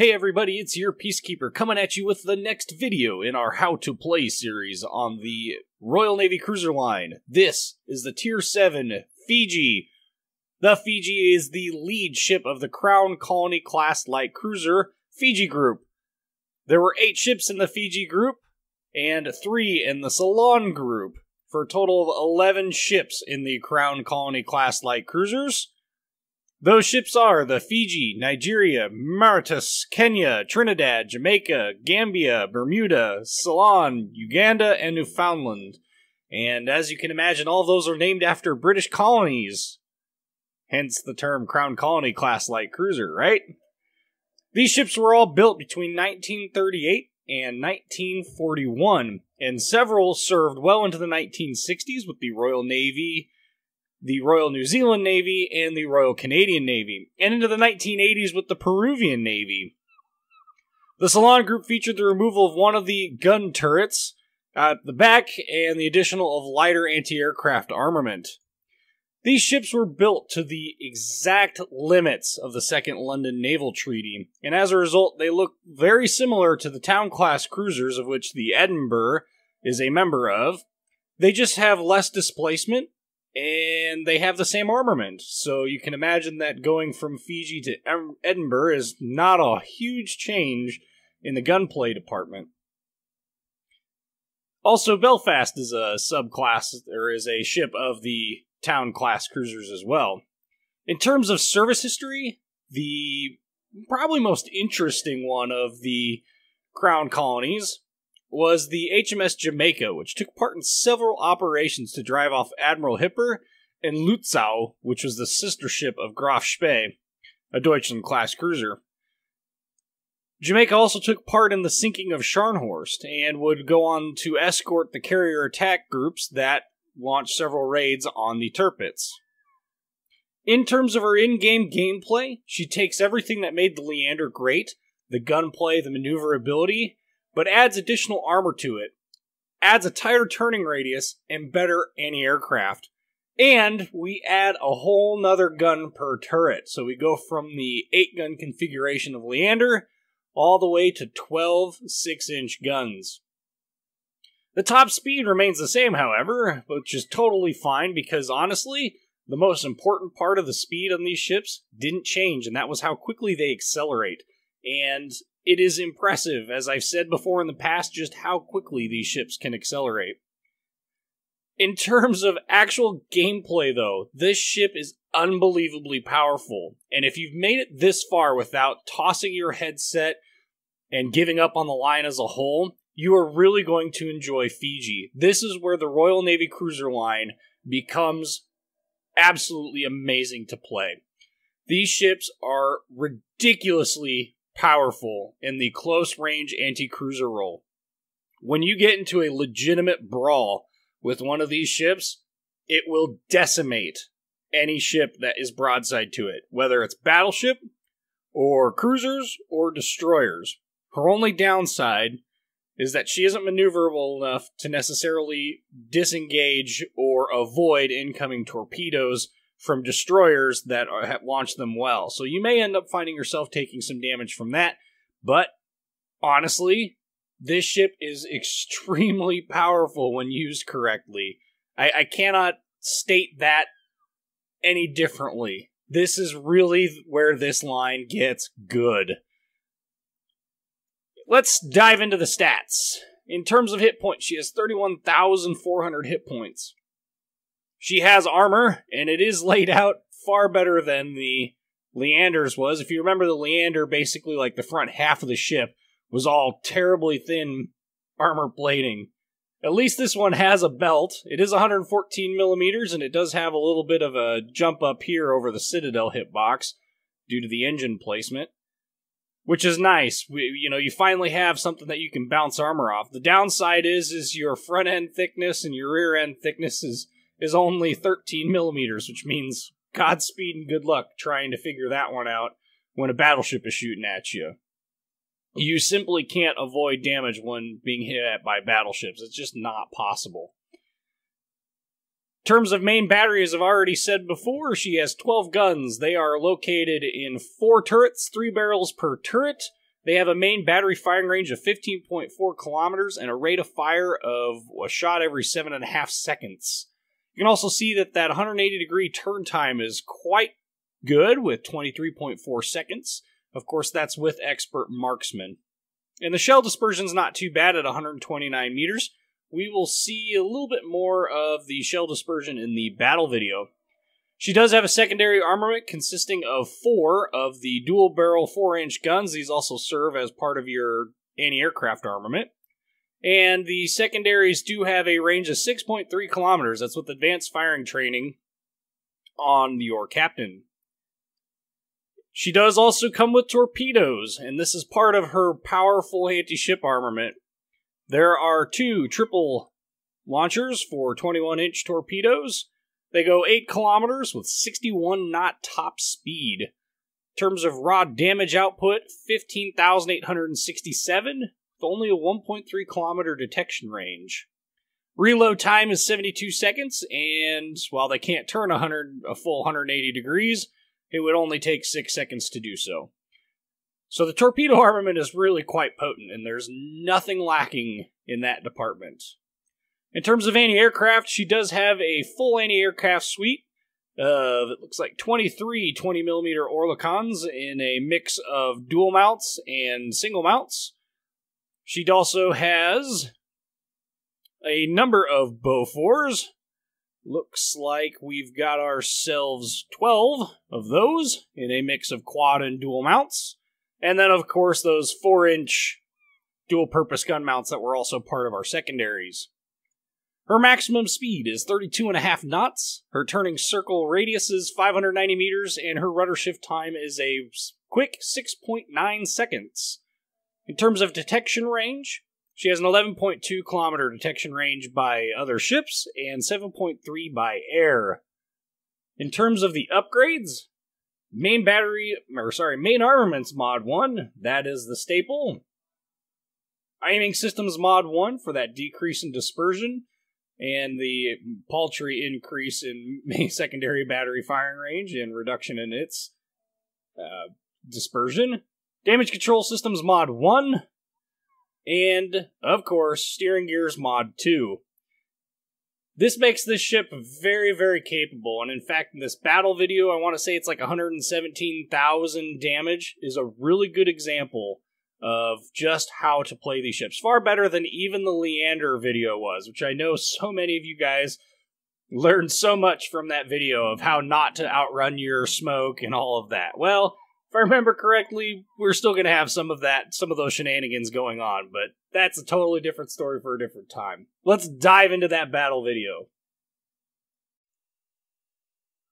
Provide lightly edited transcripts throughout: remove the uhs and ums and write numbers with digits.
Hey everybody, it's your Peacekeeper coming at you with the next video in our How to Play series on the Royal Navy cruiser line. This is the Tier 7 Fiji. The Fiji is the lead ship of the Crown Colony class light cruiser Fiji group. There were 8 ships in the Fiji group and 3 in the Ceylon group, for a total of 11 ships in the Crown Colony class light cruisers. Those ships are the Fiji, Nigeria, Mauritius, Kenya, Trinidad, Jamaica, Gambia, Bermuda, Ceylon, Uganda, and Newfoundland. And as you can imagine, all of those are named after British colonies. Hence the term Crown Colony class light cruiser, right? These ships were all built between 1938 and 1941, and several served well into the 1960s with the Royal Navy, the Royal New Zealand Navy, and the Royal Canadian Navy, and into the 1980s with the Peruvian Navy. The Ceylon group featured the removal of one of the gun turrets at the back and the additional of lighter anti-aircraft armament. These ships were built to the exact limits of the Second London Naval Treaty, and as a result they look very similar to the Town-class cruisers of which the Edinburgh is a member of. They just have less displacement, and they have the same armament, so you can imagine that going from Fiji to Edinburgh is not a huge change in the gunplay department. Also, Belfast is a subclass, or is a ship of the Town-class cruisers as well. In terms of service history, the probably most interesting one of the Crown Colonies was the HMS Jamaica, which took part in several operations to drive off Admiral Hipper, and Lutzow, which was the sister ship of Graf Spee, a Deutschland-class cruiser. Jamaica also took part in the sinking of Scharnhorst, and would go on to escort the carrier attack groups that launched several raids on the Tirpitz. In terms of her in-game gameplay, she takes everything that made the Leander great, the gunplay, the maneuverability, but adds additional armor to it, adds a tighter turning radius, and better anti-aircraft. And we add a whole nother gun per turret, so we go from the 8-gun configuration of Leander all the way to 12 6-inch guns. The top speed remains the same, however, which is totally fine because, honestly, the most important part of the speed on these ships didn't change, and that was how quickly they accelerate. And it is impressive, as I've said before in the past, just how quickly these ships can accelerate. In terms of actual gameplay, though, this ship is unbelievably powerful, and if you've made it this far without tossing your headset and giving up on the line as a whole, you are really going to enjoy Fiji. This is where the Royal Navy cruiser line becomes absolutely amazing to play. These ships are ridiculously powerful in the close-range anti-cruiser role. When you get into a legitimate brawl with one of these ships, it will decimate any ship that is broadside to it, whether it's battleship, or cruisers, or destroyers. Her only downside is that she isn't maneuverable enough to necessarily disengage or avoid incoming torpedoes from destroyers that launch them well. So you may end up finding yourself taking some damage from that, but honestly, this ship is extremely powerful when used correctly. I cannot state that any differently. This is really where this line gets good. Let's dive into the stats. In terms of hit points, she has 31,400 hit points. She has armor, and it is laid out far better than the Leander's was. If you remember, the Leander, basically like the front half of the ship, was all terribly thin armor plating. At least this one has a belt. It is 114 millimeters, and it does have a little bit of a jump up here over the Citadel hitbox due to the engine placement, which is nice. You finally have something that you can bounce armor off. The downside is your front end thickness and your rear end thickness is only 13 millimeters, which means Godspeed and good luck trying to figure that one out when a battleship is shooting at you. You simply can't avoid damage when being hit at by battleships. It's just not possible. In terms of main battery, as I've already said before, she has 12 guns. They are located in 4 turrets, 3 barrels per turret, They have a main battery firing range of 15.4 kilometers and a rate of fire of a shot every 7.5 seconds. You can also see that 180-degree turn time is quite good with 23.4 seconds. Of course, that's with expert marksman. And the shell dispersion's not too bad at 129 meters. We will see a little bit more of the shell dispersion in the battle video. She does have a secondary armament consisting of 4 of the dual-barrel 4-inch guns. These also serve as part of your anti-aircraft armament. And the secondaries do have a range of 6.3 kilometers. That's with advanced firing training on your captain. She does also come with torpedoes, and this is part of her powerful anti-ship armament. There are 2 triple launchers for 21-inch torpedoes. They go 8 kilometers with 61 knot top speed. In terms of raw damage output, 15,867, with only a 1.3 kilometer detection range. Reload time is 72 seconds, and while they can't turn a full 180 degrees, it would only take 6 seconds to do so. So the torpedo armament is really quite potent, and there's nothing lacking in that department. In terms of anti-aircraft, she does have a full anti-aircraft suite of, it looks like 23 20mm Oerlikons in a mix of dual mounts and single mounts. She also has a number of Bofors. Looks like we've got ourselves 12 of those in a mix of quad and dual mounts. And then, of course, those 4-inch dual-purpose gun mounts that were also part of our secondaries. Her maximum speed is 32.5 knots, her turning circle radius is 590 meters, and her rudder shift time is a quick 6.9 seconds. In terms of detection range, she has an 11.2 kilometer detection range by other ships, and 7.3 by air. In terms of the upgrades, main armaments mod 1, that is the staple. Aiming systems mod 1 for that decrease in dispersion, and the paltry increase in secondary battery firing range and reduction in its dispersion. Damage control systems mod 1, and, of course, steering gears mod 2. This makes this ship very, very capable, and in fact, in this battle video, I want to say it's like 117,000 damage, is a really good example of just how to play these ships. Far better than even the Leander video was, which I know so many of you guys learned so much from that video of how not to outrun your smoke and all of that. Well, if I remember correctly, we're still going to have some of those shenanigans going on, but that's a totally different story for a different time. Let's dive into that battle video.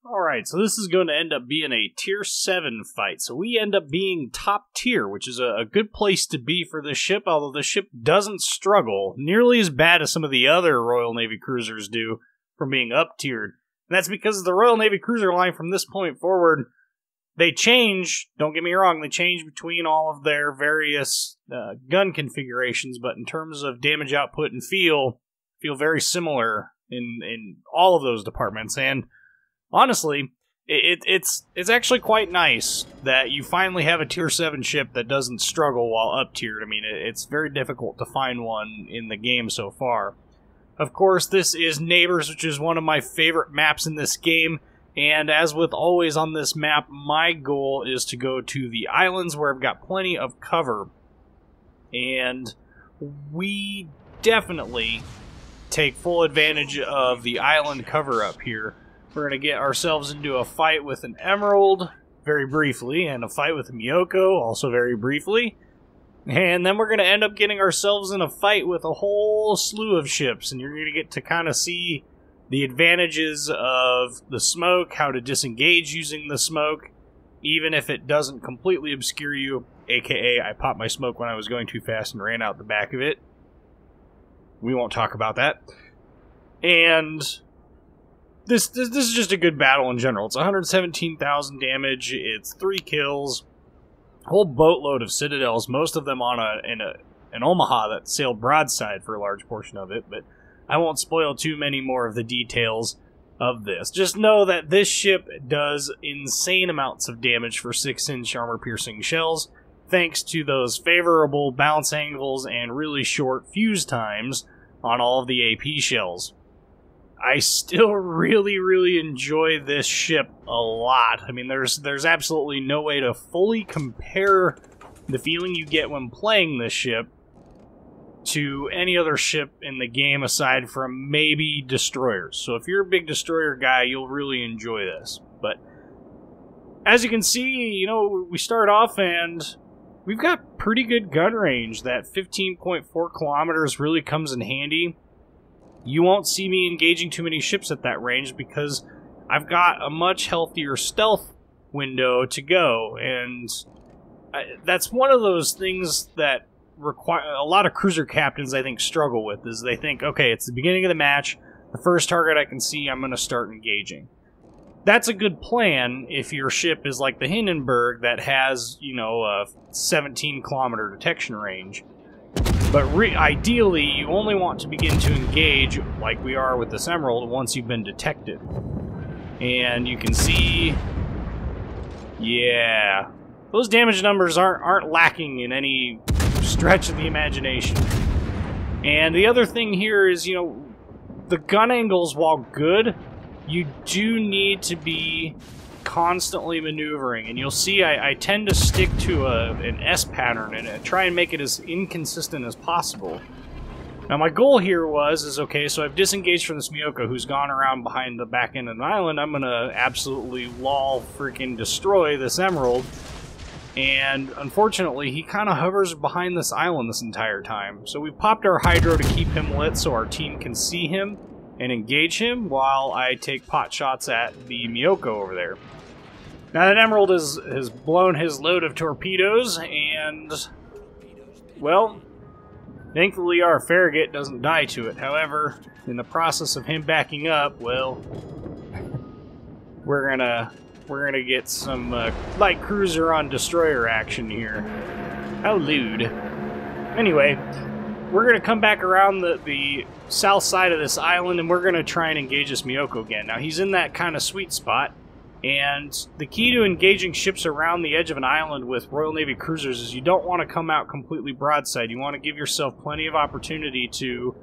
Alright, so this is going to end up being a Tier 7 fight. So we end up being top tier, which is a good place to be for this ship, although the ship doesn't struggle nearly as bad as some of the other Royal Navy cruisers do from being up-tiered. And that's because the Royal Navy cruiser line from this point forward, they change, don't get me wrong, they change between all of their various gun configurations, but in terms of damage output and feel very similar in all of those departments. And honestly, it's actually quite nice that you finally have a Tier 7 ship that doesn't struggle while up-tiered. I mean, it's very difficult to find one in the game so far. Of course, this is Neighbors, which is one of my favorite maps in this game. And as with always on this map, my goal is to go to the islands where I've got plenty of cover. And we definitely take full advantage of the island cover up here. We're going to get ourselves into a fight with an Emerald, very briefly, and a fight with a Miyoko, also very briefly. And then we're going to end up getting ourselves in a fight with a whole slew of ships, and you're going to get to kind of see the advantages of the smoke, how to disengage using the smoke, even if it doesn't completely obscure you, aka I popped my smoke when I was going too fast and ran out the back of it. We won't talk about that. And this is just a good battle in general. It's 117,000 damage, it's 3 kills, a whole boatload of citadels, most of them on an Omaha that sailed broadside for a large portion of it, but I won't spoil too many more of the details of this. Just know that this ship does insane amounts of damage for 6-inch armor-piercing shells. thanks to those favorable bounce angles and really short fuse times on all of the AP shells. I still really enjoy this ship a lot. I mean, there's absolutely no way to fully compare the feeling you get when playing this ship to any other ship in the game aside from maybe destroyers. So if you're a big destroyer guy, you'll really enjoy this. But as you can see, you know, we start off and we've got pretty good gun range. That 15.4 kilometers really comes in handy. You won't see me engaging too many ships at that range because I've got a much healthier stealth window to go, and that's one of those things that a lot of cruiser captains, I think, struggle with, is they think, okay, it's the beginning of the match, the first target I can see, I'm going to start engaging. That's a good plan if your ship is like the Hindenburg that has, you know, a 17-kilometer detection range. But ideally, you only want to begin to engage, like we are with this Emerald, once you've been detected. And you can see, yeah, those damage numbers aren't lacking in any stretch of the imagination. And the other thing here is, you know, the gun angles, while good, you do need to be constantly maneuvering, and you'll see I tend to stick to an S pattern and try and make it as inconsistent as possible. Now my goal here is okay, so I've disengaged from this Miyoko who's gone around behind the back end of the island. I'm gonna absolutely freaking destroy this Emerald, and unfortunately he kind of hovers behind this island this entire time. So we've popped our Hydro to keep him lit so our team can see him and engage him while I take pot shots at the Miyoko over there. Now that Emerald has blown his load of torpedoes, and, well, thankfully our Farragut doesn't die to it. However, in the process of him backing up, well, we're gonna get some light cruiser on destroyer action here. How lewd. Anyway, we're going to come back around the south side of this island, and we're going to try and engage this Miyoko again. Now, he's in that kind of sweet spot, and the key to engaging ships around the edge of an island with Royal Navy cruisers is you don't want to come out completely broadside. You want to give yourself plenty of opportunity to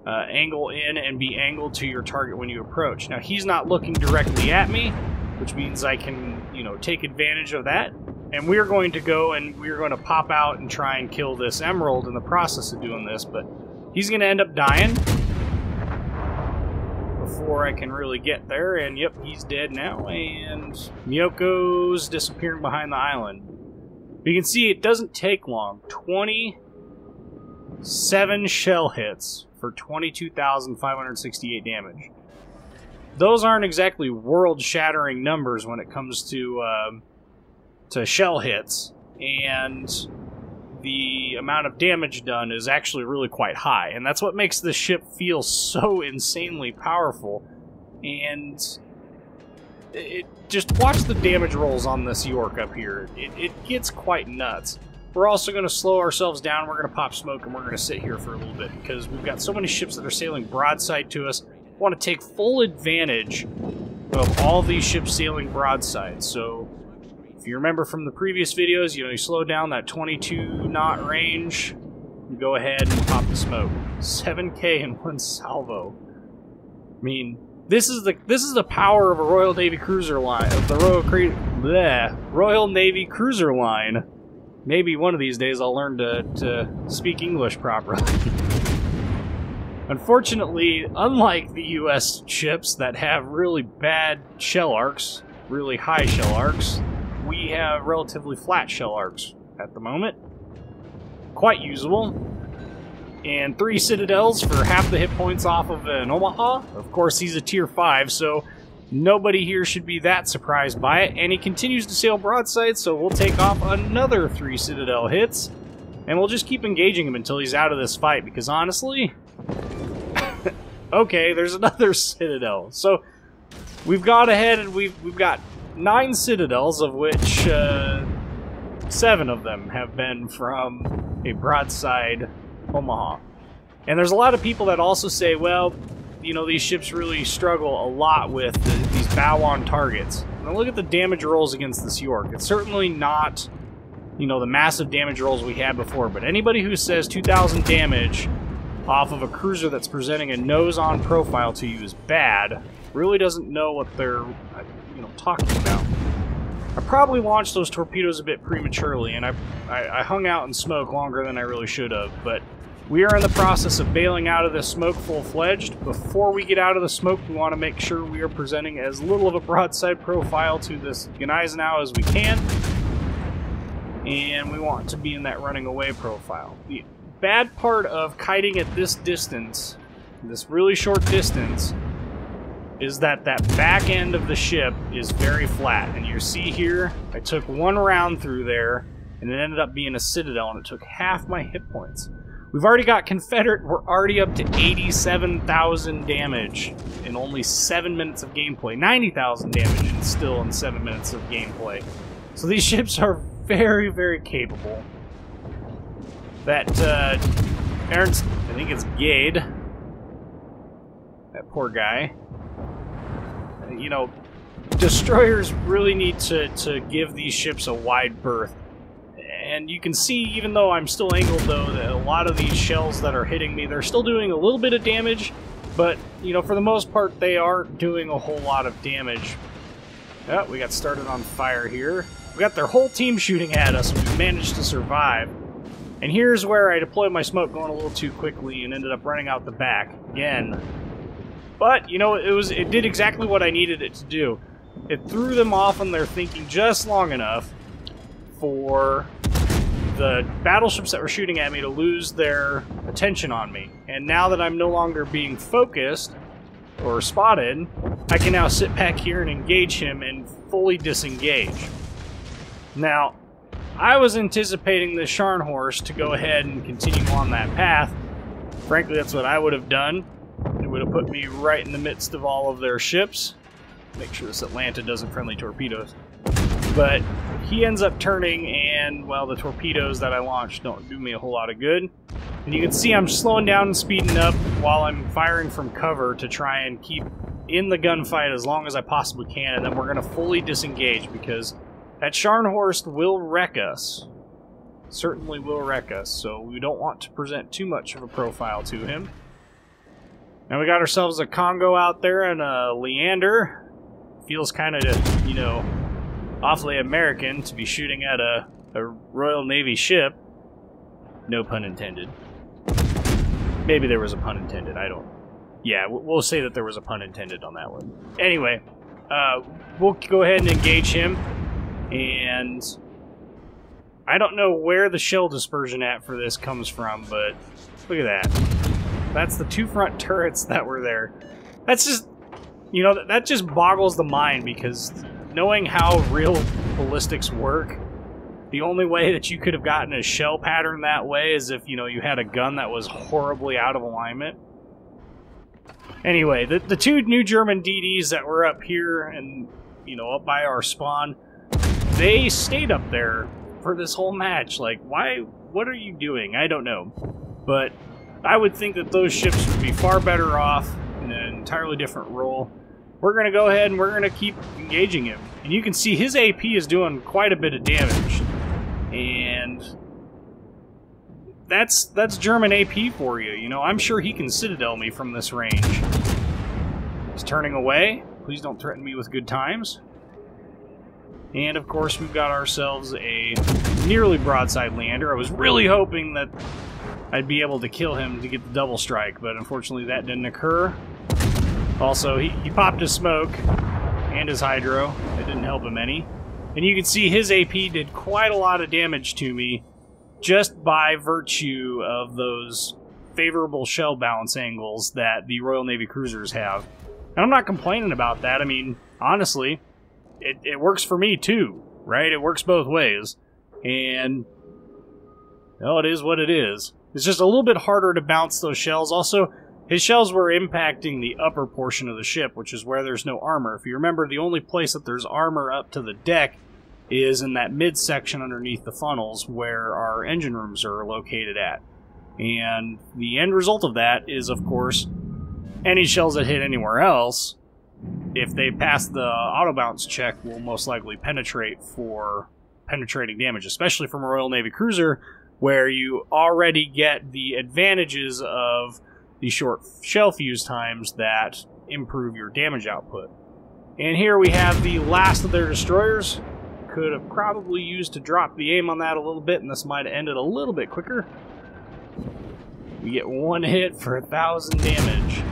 angle in and be angled to your target when you approach. Now, he's not looking directly at me, which means I can, you know, take advantage of that. And we're going to go and we're going to pop out and try and kill this Emerald in the process of doing this, but he's going to end up dying before I can really get there, and yep, he's dead now, and Miyoko's disappearing behind the island. But you can see it doesn't take long. 27 shell hits for 22,568 damage. Those aren't exactly world-shattering numbers when it comes to shell hits, and the amount of damage done is actually really quite high, and that's what makes this ship feel so insanely powerful. And just watch the damage rolls on this York up here. It gets quite nuts. We're also going to slow ourselves down. We're going to pop smoke, and we're going to sit here for a little bit because we've got so many ships that are sailing broadside to us. We want to take full advantage of all these ships sailing broadside. So if you remember from the previous videos, you know, you slow down that 22 knot range, you go ahead and pop the smoke. 7K in one salvo. I mean, this is the power of a Royal Navy cruiser line, of the Royal Navy cruiser line. Maybe one of these days I'll learn to speak English properly. Unfortunately, unlike the US ships that have really bad shell arcs, really high shell arcs, we have relatively flat shell arcs at the moment. Quite usable. And 3 citadels for half the hit points off of an Omaha. Of course, he's a tier 5, so nobody here should be that surprised by it. And he continues to sail broadside, so we'll take off another 3 citadel hits. And we'll just keep engaging him until he's out of this fight, because honestly... okay, there's another citadel. So we've gone ahead and we've got 9 citadels, of which 7 of them have been from a broadside Omaha. And there's a lot of people that also say, well, you know, these ships really struggle a lot with these bow-on targets. Now look at the damage rolls against this York. It's certainly not you know, the massive damage rolls we had before, but anybody who says 2,000 damage off of a cruiser that's presenting a nose-on profile to you is bad really doesn't know what they're, you know, talking about. I probably launched those torpedoes a bit prematurely, and I hung out in smoke longer than I really should have, but we are in the process of bailing out of this smoke full-fledged. Before we get out of the smoke, we want to make sure we are presenting as little of a broadside profile to this Gneisenau as we can, and we want to be in that running away profile. The bad part of kiting at this distance, this really short distance, is that back end of the ship is very flat. And you see here, I took one round through there, and it ended up being a citadel, and it took half my hit points. We've already got Confederate, we're already up to 87,000 damage in only 7 minutes of gameplay. 90,000 damage and still in 7 minutes of gameplay. So these ships are very, very capable. That, Ernst, I think it's Gade. That poor guy. You know, destroyers really need to give these ships a wide berth. And you can see, even though I'm still angled, though, that a lot of these shells that are hitting me, they're still doing a little bit of damage, but, you know, for the most part, they aren't doing a whole lot of damage. Oh, we got started on fire here. We got their whole team shooting at us, and we managed to survive. And here's where I deployed my smoke going a little too quickly and ended up running out the back again. But, you know, it did exactly what I needed it to do. It threw them off on their thinking just long enough for the battleships that were shooting at me to lose their attention on me. And now that I'm no longer being focused or spotted, I can now sit back here and engage him and fully disengage. Now, I was anticipating the Scharnhorst to go ahead and continue on that path. Frankly, that's what I would have done. It would have put me right in the midst of all of their ships. Make sure this Atlanta doesn't friendly torpedoes. But he ends up turning, and, well, the torpedoes that I launched don't do me a whole lot of good. And you can see I'm slowing down and speeding up while I'm firing from cover to try and keep in the gunfight as long as I possibly can, and then we're going to fully disengage because that Scharnhorst will wreck us. Certainly will wreck us, so we don't want to present too much of a profile to him. Now we got ourselves a Congo out there and a Leander. Feels kind of, you know, awfully American to be shooting at a Royal Navy ship. No pun intended. Maybe there was a pun intended, I don't... Yeah, we'll say that there was a pun intended on that one. Anyway, we'll go ahead and engage him. And I don't know where the shell dispersion at for this comes from, but look at that. That's the two front turrets that were there. That's just, you know, that just boggles the mind, because knowing how real ballistics work, the only way that you could have gotten a shell pattern that way is if, you know, you had a gun that was horribly out of alignment. Anyway, the two new German DDs that were up here and, you know, up by our spawn, they stayed up there for this whole match. Like, why? What are you doing? I don't know. But I would think that those ships would be far better off in an entirely different role. We're going to go ahead and we're going to keep engaging him. And you can see his AP is doing quite a bit of damage. And that's German AP for you. You know, I'm sure he can citadel me from this range. He's turning away. Please don't threaten me with good times. And, of course, we've got ourselves a nearly broadside Leander. I was really hoping that I'd be able to kill him to get the double strike, but unfortunately that didn't occur. Also, he popped his smoke and his hydro. It didn't help him any. And you can see his AP did quite a lot of damage to me just by virtue of those favorable shell balance angles that the Royal Navy cruisers have. And I'm not complaining about that. I mean, honestly, it works for me too, right? It works both ways. And, well, it is what it is. It's just a little bit harder to bounce those shells. Also, his shells were impacting the upper portion of the ship, which is where there's no armor. If you remember, the only place that there's armor up to the deck is in that midsection underneath the funnels where our engine rooms are located at. And the end result of that is, of course, any shells that hit anywhere else, if they pass the auto bounce check, will most likely penetrate for penetrating damage, especially from a Royal Navy cruiser, where you already get the advantages of the short shell fuse times that improve your damage output. And here we have the last of their destroyers. Could have probably used to drop the aim on that a little bit, and this might have ended a little bit quicker. We get one hit for 1,000 damage.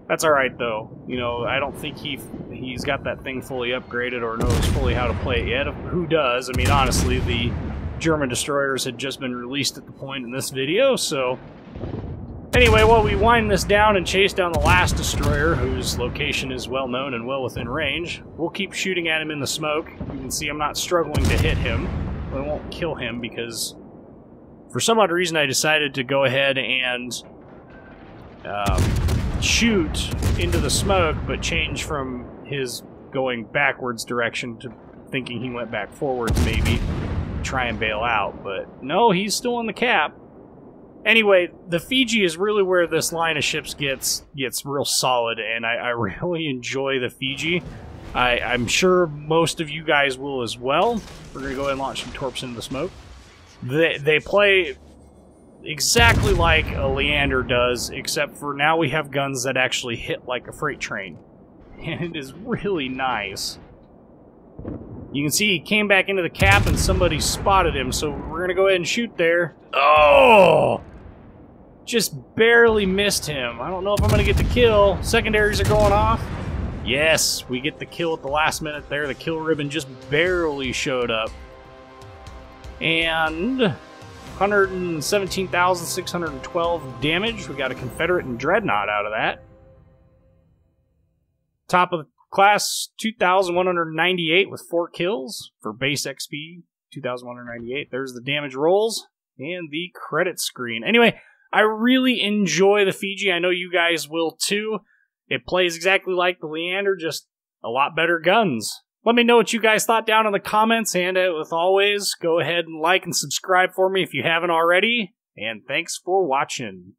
That's alright, though. You know, I don't think he's got that thing fully upgraded or knows fully how to play it yet. Who does? I mean, honestly, the German destroyers had just been released at the point in this video, so... Anyway, while we wind this down and chase down the last destroyer, whose location is well known and well within range, we'll keep shooting at him in the smoke. You can see I'm not struggling to hit him. I won't kill him because, for some odd reason, I decided to go ahead and shoot into the smoke, but change from his going backwards direction to thinking he went back forwards, maybe, try and bail out. But no, he's still on the cap. Anyway, the Fiji is really where this line of ships gets real solid, and I really enjoy the Fiji. I'm sure most of you guys will as well. We're going to go ahead and launch some torps into the smoke. They play exactly like a Leander does, except for now we have guns that actually hit like a freight train. And it is really nice. You can see he came back into the cap and somebody spotted him, so we're going to go ahead and shoot there. Oh! Just barely missed him. I don't know if I'm going to get the kill. Secondaries are going off. Yes, we get the kill at the last minute there. The kill ribbon just barely showed up. And 117,612 damage. We got a Confederate and Dreadnought out of that. Top of the class, 2,198 with 4 kills for base XP, 2,198. There's the damage rolls and the credit screen. Anyway, I really enjoy the Fiji. I know you guys will too. It plays exactly like the Leander, just a lot better guns. Let me know what you guys thought down in the comments, and with always, go ahead and like and subscribe for me if you haven't already. And thanks for watching.